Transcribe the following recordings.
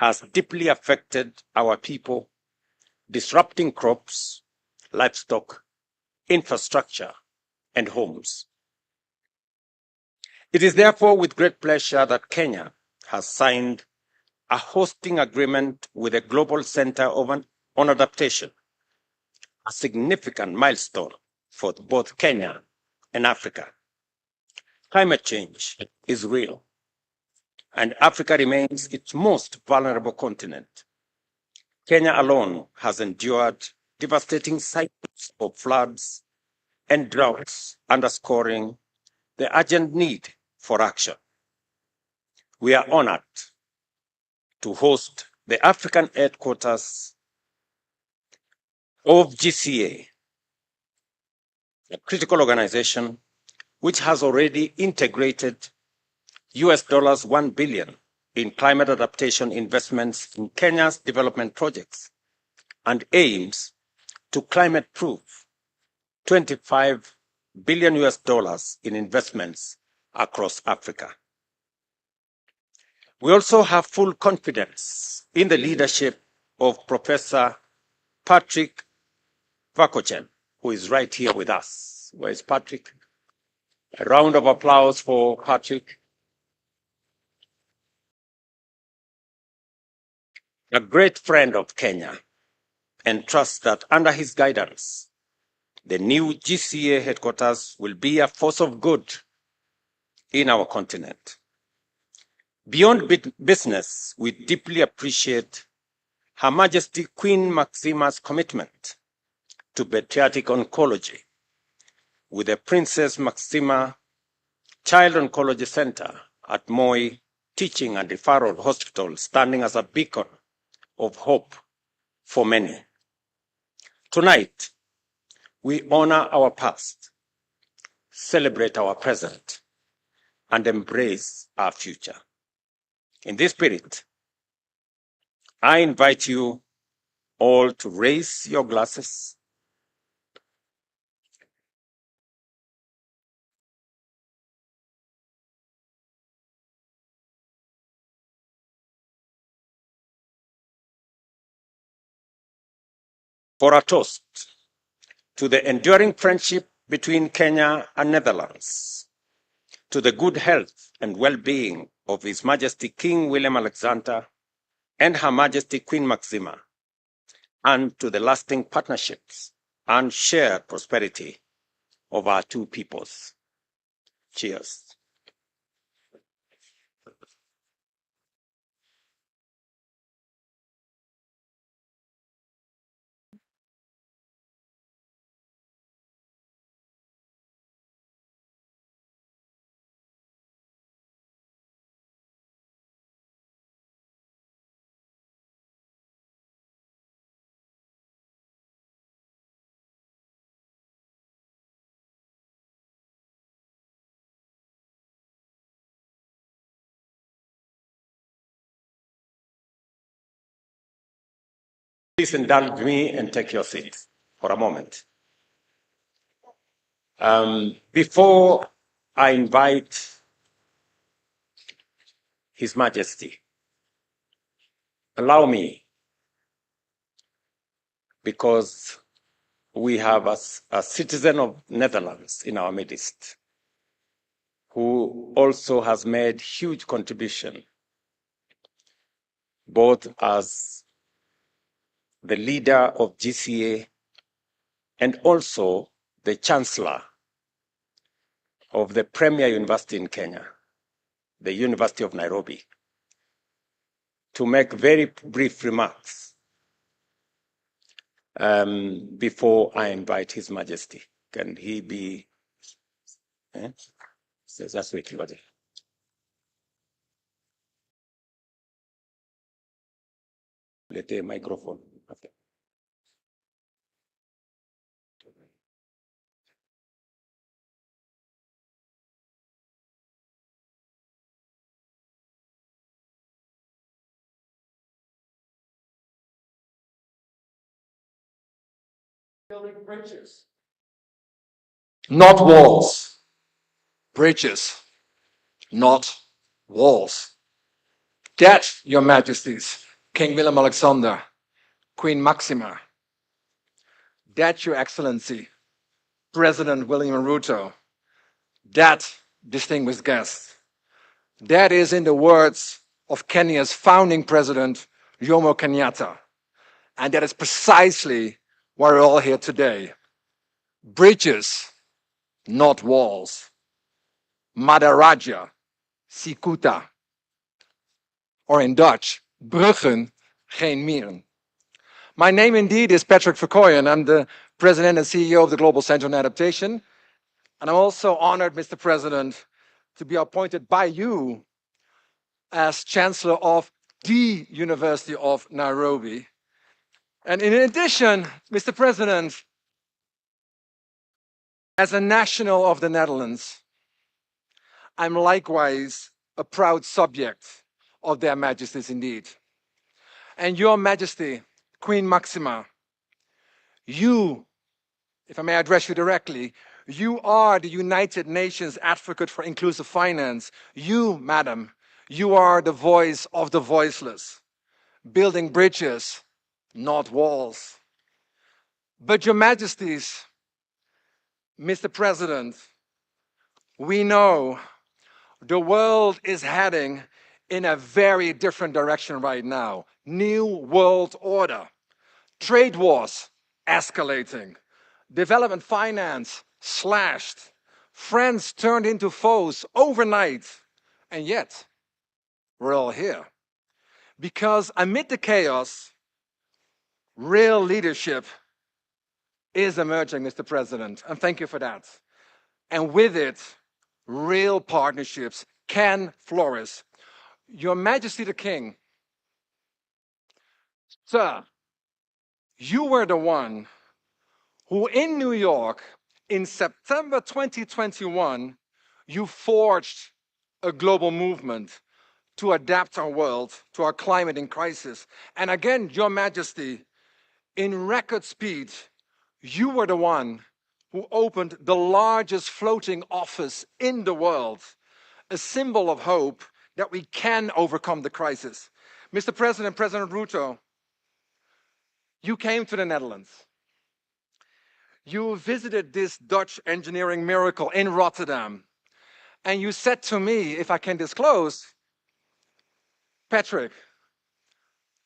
has deeply affected our people, disrupting crops, livestock, infrastructure, and homes. It is therefore with great pleasure that Kenya has signed a hosting agreement with the Global Center on Adaptation, a significant milestone for both Kenya and Africa. Climate change is real, and Africa remains its most vulnerable continent. Kenya alone has endured devastating cycles of floods and droughts, underscoring the urgent need for action. We are honored to host the African headquarters of GCA, a critical organization which has already integrated $1 billion in climate adaptation investments in Kenya's development projects and aims to climate-proof $25 billion in investments across Africa. We also have full confidence in the leadership of Professor Patrick Vakochen, who is right here with us. Where is Patrick? A round of applause for Patrick. A great friend of Kenya, and trust that under his guidance, the new GCA headquarters will be a force of good in our continent. Beyond business, we deeply appreciate Her Majesty Queen Maxima's commitment to pediatric oncology, with the Princess Maxima Child Oncology Center at Moi Teaching and Referral Hospital standing as a beacon of hope for many. Tonight, we honor our past, celebrate our present, and embrace our future. In this spirit, I invite you all to raise your glasses for a toast to the enduring friendship between Kenya and Netherlands, to the good health and well-being of His Majesty King William Alexander and Her Majesty Queen Maxima, and to the lasting partnerships and shared prosperity of our two peoples. Cheers. Please indulge me and take your seat for a moment. Before I invite His Majesty, allow me, because we have a citizen of Netherlands in our midst, who also has made huge contribution, both as the leader of GCA and also the Chancellor of the premier university in Kenya, the University of Nairobi, to make very brief remarks before I invite His Majesty. Can he be? That's wait, let the microphone. Okay. Building bridges, not walls. Bridges, not walls. That, Your Majesties, King Willem Alexander, Queen Maxima, that, Your Excellency, President William Ruto, that, distinguished guest, that is, in the words of Kenya's founding president, Jomo Kenyatta. And that is precisely why we're all here today. Bridges, not walls. Madaraja, Sikuta. Or in Dutch, bruggen, geen muren. My name indeed is Patrick Verkooyen. I'm the president and CEO of the Global Center on Adaptation. And I'm also honored, Mr. President, to be appointed by you as Chancellor of the University of Nairobi. And in addition, Mr. President, as a national of the Netherlands, I'm likewise a proud subject of their majesties indeed. And Your Majesty, Queen Maxima, you, if I may address you directly, you are the United Nations advocate for inclusive finance. You, madam, you are the voice of the voiceless, building bridges, not walls. But Your Majesties, Mr. President, we know the world is heading in a very different direction right now. New world order. Trade wars escalating. Development finance slashed. Friends turned into foes overnight. And yet, we're all here. Because amid the chaos, real leadership is emerging, Mr. President. And thank you for that. And with it, real partnerships can flourish. Your Majesty the King, sir, you were the one who in New York in September 2021, you forged a global movement to adapt our world to our climate in crisis. And again, Your Majesty, in record speed, you were the one who opened the largest floating office in the world, a symbol of hope that we can overcome the crisis. Mr. President, President Ruto, you came to the Netherlands. You visited this Dutch engineering miracle in Rotterdam. And you said to me, if I can disclose, Patrick,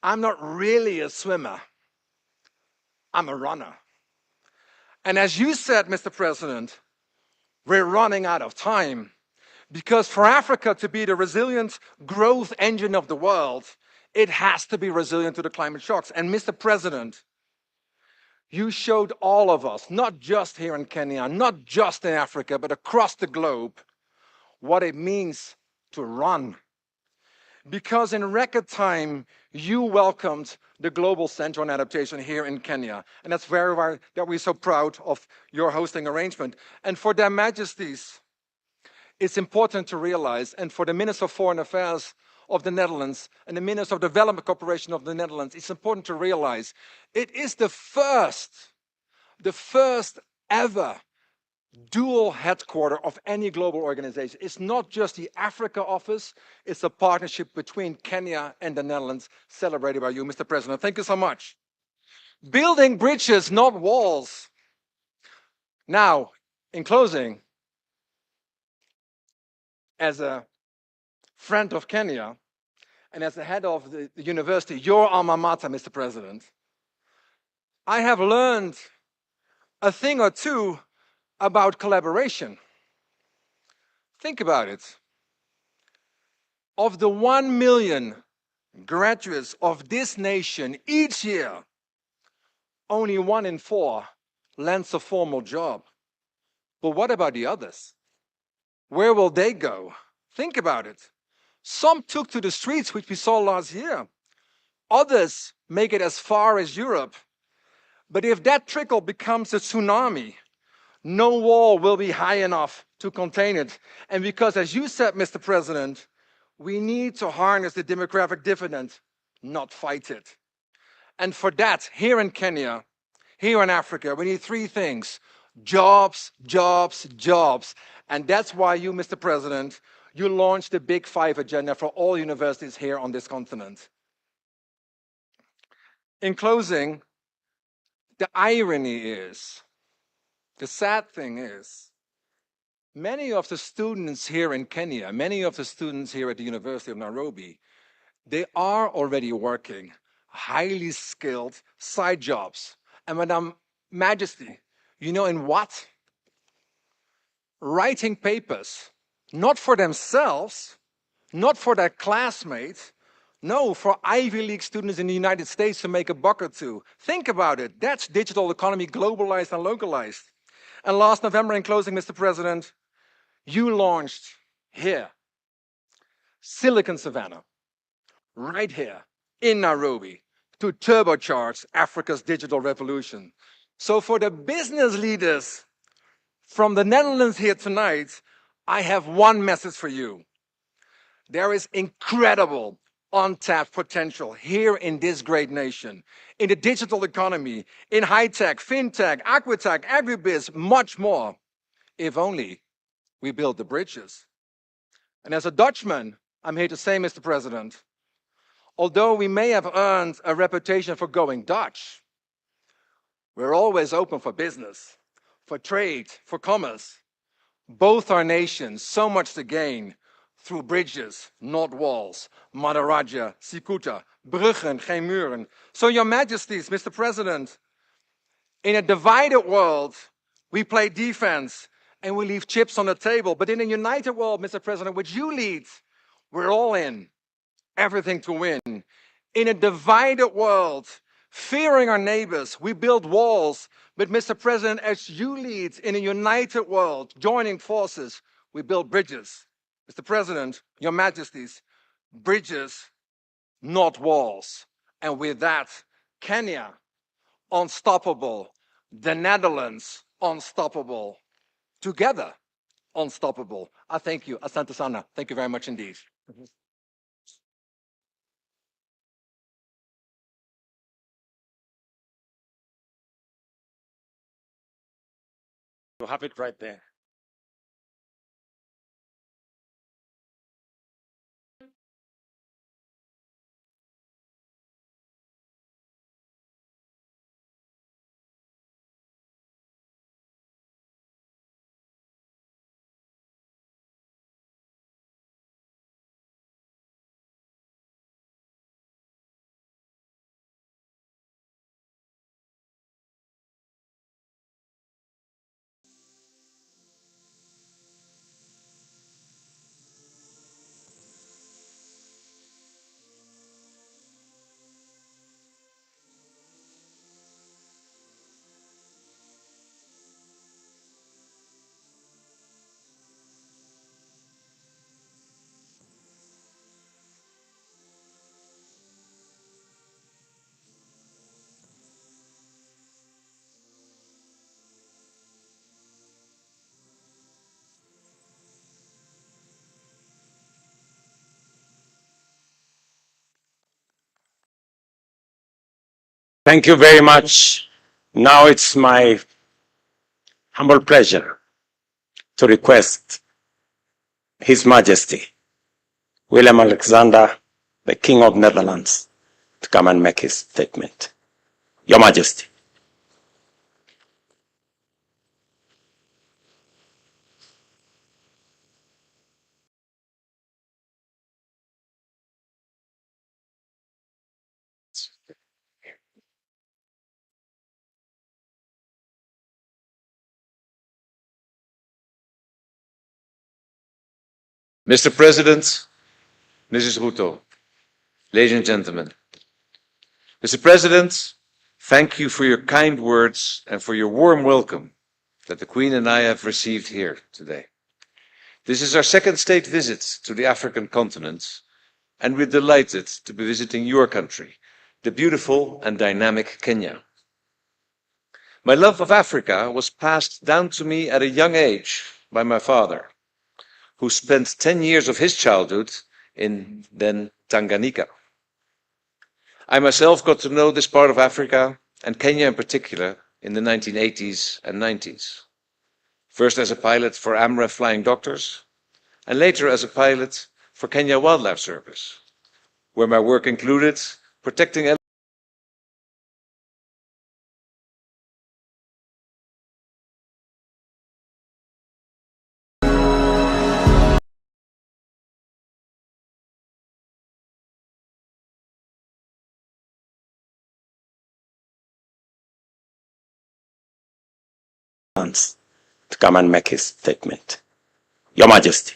I'm not really a swimmer. I'm a runner. And as you said, Mr. President, we're running out of time. Because for Africa to be the resilient growth engine of the world, it has to be resilient to the climate shocks. And Mr. President, you showed all of us, not just here in Kenya, not just in Africa, but across the globe, what it means to run. Because in record time, you welcomed the Global Center on Adaptation here in Kenya. And that's very why that we're so proud of your hosting arrangement. And for their majesties, it's important to realize, and for the Minister of Foreign Affairs of the Netherlands and the Minister of Development Cooperation of the Netherlands, it's important to realize it is the first ever dual headquarter of any global organization. It's not just the Africa office, it's a partnership between Kenya and the Netherlands, celebrated by you, Mr. President. Thank you so much. Building bridges, not walls. Now, in closing, as a friend of Kenya and as the head of the university, your alma mater, Mr. President, I have learned a thing or two about collaboration. Think about it. Of the 1 million graduates of this nation each year, only 1 in 4 lands a formal job. But what about the others? Where will they go? Think about it. Some took to the streets, which we saw last year. Others make it as far as Europe. But if that trickle becomes a tsunami, no wall will be high enough to contain it. And because, as you said, Mr. President, we need to harness the demographic dividend, not fight it. And for that, here in Kenya, here in Africa, we need 3 things: jobs, jobs, jobs. And that's why you, Mr. President, you launched the Big 5 agenda for all universities here on this continent. In closing, the irony is, the sad thing is, many of the students here in Kenya, many of the students here at the University of Nairobi, they are already working highly skilled side jobs. And Madam Majesty, you know in what? Writing papers, not for themselves, not for their classmates, no, for Ivy League students in the United States to make a buck or two. Think about it. That's digital economy globalized and localized. And last November, in closing, Mr. President, you launched here, Silicon Savannah, right here in Nairobi, to turbocharge Africa's digital revolution. So for the business leaders from the Netherlands here tonight, I have one message for you. There is incredible untapped potential here in this great nation, in the digital economy, in high-tech, fintech, agri-tech, agribiz, much more, if only we build the bridges. And as a Dutchman, I'm here to say, Mr. President, although we may have earned a reputation for going Dutch, we're always open for business, for trade, for commerce. Both our nations, so much to gain through bridges, not walls. Madaraja, Sikuta, bruggen, geen muren. So your majesties, Mr. President, in a divided world, we play defense and we leave chips on the table. But in a united world, Mr. President, which you lead, we're all in, everything to win. In a divided world, fearing our neighbors, we build walls. But Mr. President, as you lead in a united world, joining forces, we build bridges. Mr. President, your majesties, bridges, not walls. And with that, Kenya, unstoppable. The Netherlands, unstoppable. Together, unstoppable. I thank you. Asante sana. Thank you very much indeed. You have it right there. Thank you very much. Now it's my humble pleasure to request His Majesty, Willem Alexander, the King of Netherlands, to come and make his statement. Your Majesty. Mr. President, Mrs. Ruto, ladies and gentlemen. Mr. President, thank you for your kind words and for your warm welcome that the Queen and I have received here today. This is our second state visit to the African continent, and we're delighted to be visiting your country, the beautiful and dynamic Kenya. My love of Africa was passed down to me at a young age by my father, who spent 10 years of his childhood in then Tanganyika. I myself got to know this part of Africa, and Kenya in particular, in the 1980s and 90s. First as a pilot for AMREF Flying Doctors, and later as a pilot for Kenya Wildlife Service, where my work included protecting Evans to come and make his statement. Your Majesty.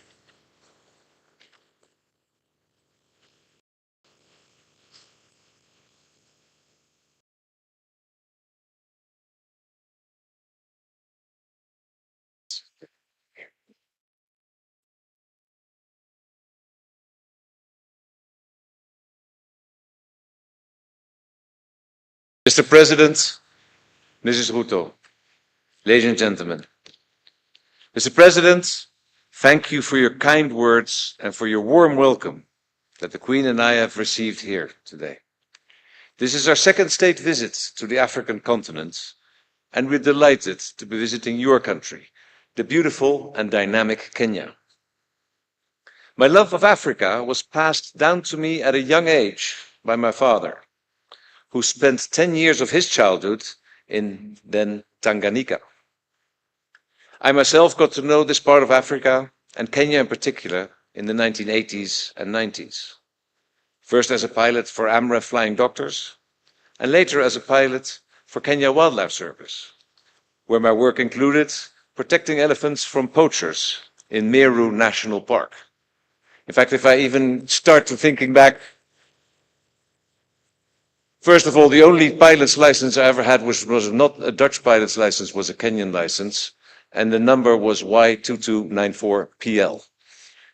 Mr. President, Mrs. Ruto, ladies and gentlemen. Mr. President, thank you for your kind words and for your warm welcome that the Queen and I have received here today. This is our second state visit to the African continent, and we're delighted to be visiting your country, the beautiful and dynamic Kenya. My love of Africa was passed down to me at a young age by my father, who spent 10 years of his childhood in then Tanganyika. I myself got to know this part of Africa, and Kenya in particular, in the 1980s and 90s. First as a pilot for AMREF Flying Doctors, and later as a pilot for Kenya Wildlife Service, where my work included protecting elephants from poachers in Meru National Park. In fact, if I even start to thinking back, first of all, the only pilot's license I ever had was not a Dutch pilot's license, was a Kenyan license, and the number was Y2294PL.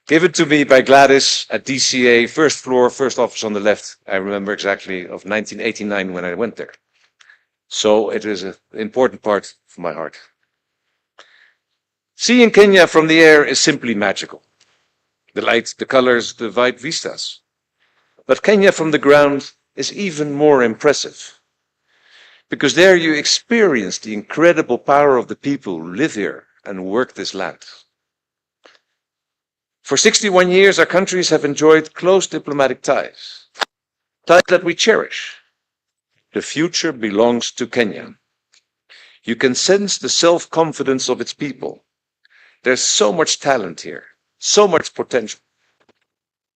Given to me by Gladys at DCA, first floor, first office on the left. I remember exactly of 1989 when I went there. So it is an important part of my heart. Seeing Kenya from the air is simply magical. The light, the colors, the wide vistas. But Kenya from the ground is even more impressive, because there you experience the incredible power of the people who live here and work this land. For 61 years, our countries have enjoyed close diplomatic ties, ties that we cherish. The future belongs to Kenya. You can sense the self-confidence of its people. There's so much talent here, so much potential.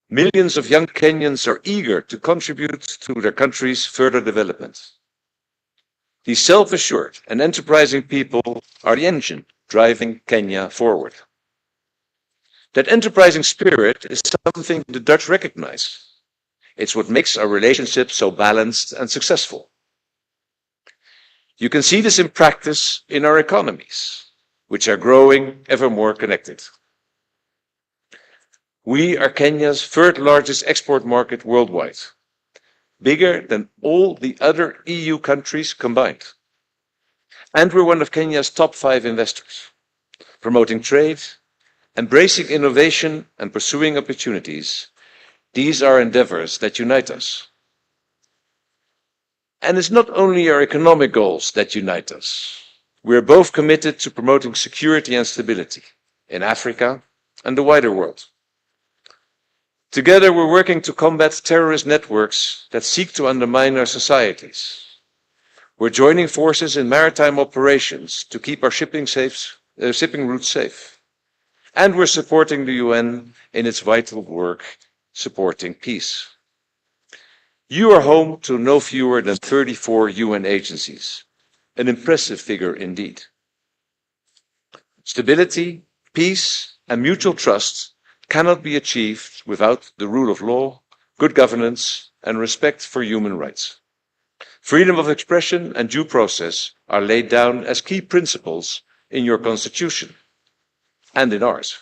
Millions of young Kenyans are eager to contribute to their country's further development. These self-assured and enterprising people are the engine driving Kenya forward. That enterprising spirit is something the Dutch recognize. It's what makes our relationship so balanced and successful. You can see this in practice in our economies, which are growing ever more connected. We are Kenya's third largest export market worldwide, bigger than all the other EU countries combined. And we're one of Kenya's top 5 investors, promoting trade, embracing innovation and pursuing opportunities. These are endeavors that unite us. And it's not only our economic goals that unite us. We are both committed to promoting security and stability in Africa and the wider world. Together, we're working to combat terrorist networks that seek to undermine our societies. We're joining forces in maritime operations to keep our shipping routes safe. And we're supporting the UN in its vital work supporting peace. You are home to no fewer than 34 UN agencies, an impressive figure indeed. Stability, peace, and mutual trust cannot be achieved without the rule of law, good governance, and respect for human rights. Freedom of expression and due process are laid down as key principles in your constitution and in ours.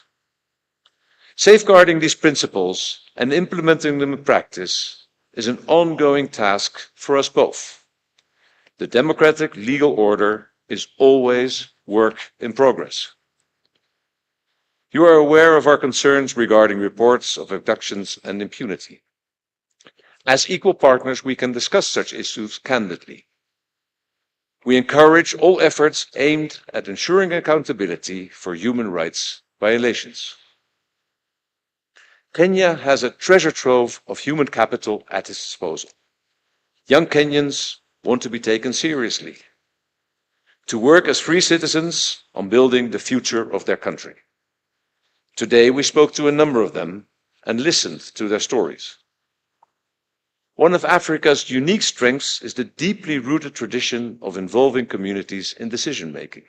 Safeguarding these principles and implementing them in practice is an ongoing task for us both. The democratic legal order is always work in progress. You are aware of our concerns regarding reports of abductions and impunity. As equal partners, we can discuss such issues candidly. We encourage all efforts aimed at ensuring accountability for human rights violations. Kenya has a treasure trove of human capital at its disposal. Young Kenyans want to be taken seriously, to work as free citizens on building the future of their country. Today, we spoke to a number of them and listened to their stories. One of Africa's unique strengths is the deeply rooted tradition of involving communities in decision-making.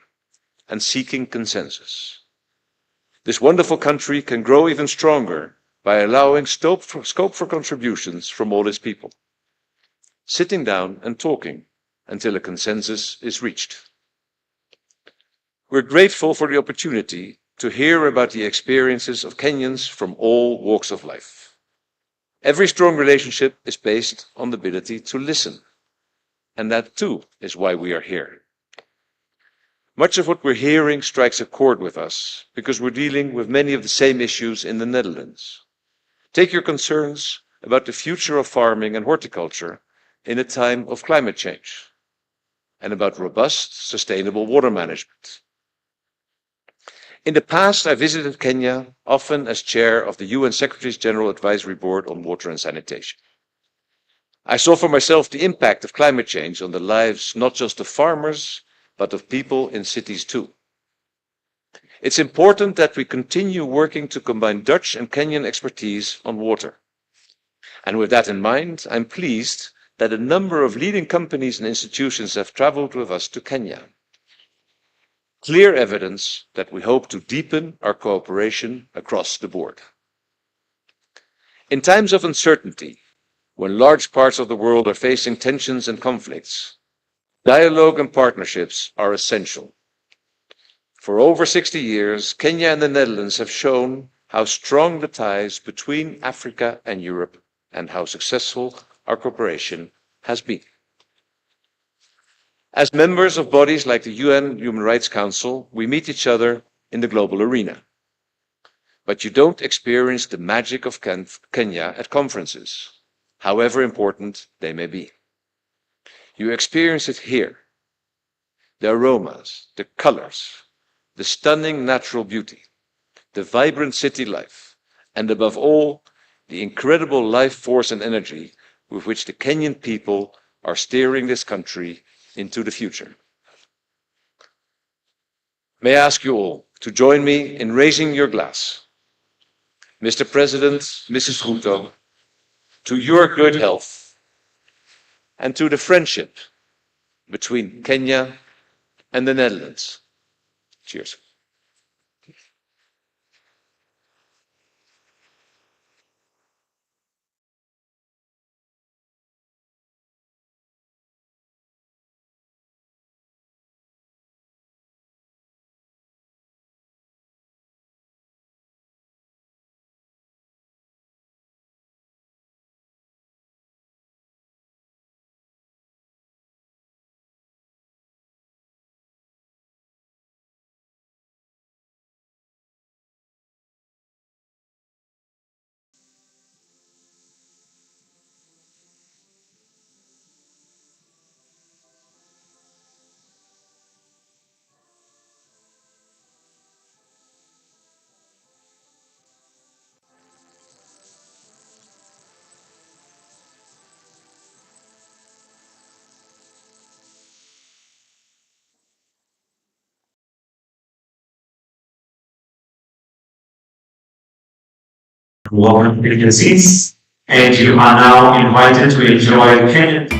and seeking consensus. This wonderful country can grow even stronger by allowing scope for contributions from all its people, sitting down and talking until a consensus is reached. We're grateful for the opportunity to hear about the experiences of Kenyans from all walks of life. Every strong relationship is based on the ability to listen, and that too is why we are here. Much of what we're hearing strikes a chord with us because we're dealing with many of the same issues in the Netherlands. Take your concerns about the future of farming and horticulture in a time of climate change, and about robust, sustainable water management. In the past, I visited Kenya, often as chair of the UN Secretary General Advisory Board on Water and Sanitation. I saw for myself the impact of climate change on the lives not just of farmers, but of people in cities too. It's important that we continue working to combine Dutch and Kenyan expertise on water. And with that in mind, I'm pleased that a number of leading companies and institutions have traveled with us to Kenya. Clear evidence that we hope to deepen our cooperation across the board. In times of uncertainty, when large parts of the world are facing tensions and conflicts, dialogue and partnerships are essential. For over 60 years, Kenya and the Netherlands have shown how strong the ties between Africa and Europe and how successful our cooperation has been. As members of bodies like the UN Human Rights Council, we meet each other in the global arena. But you don't experience the magic of Kenya at conferences, however important they may be. You experience it here. The aromas, the colors, the stunning natural beauty, the vibrant city life, and above all, the incredible life force and energy with which the Kenyan people are steering this country into the future. May I ask you all to join me in raising your glass. Mr. President, Mrs. Ruto, to your good health and to the friendship between Kenya and the Netherlands. Cheers. Welcome to the seats, and you are now invited to enjoy Kenyan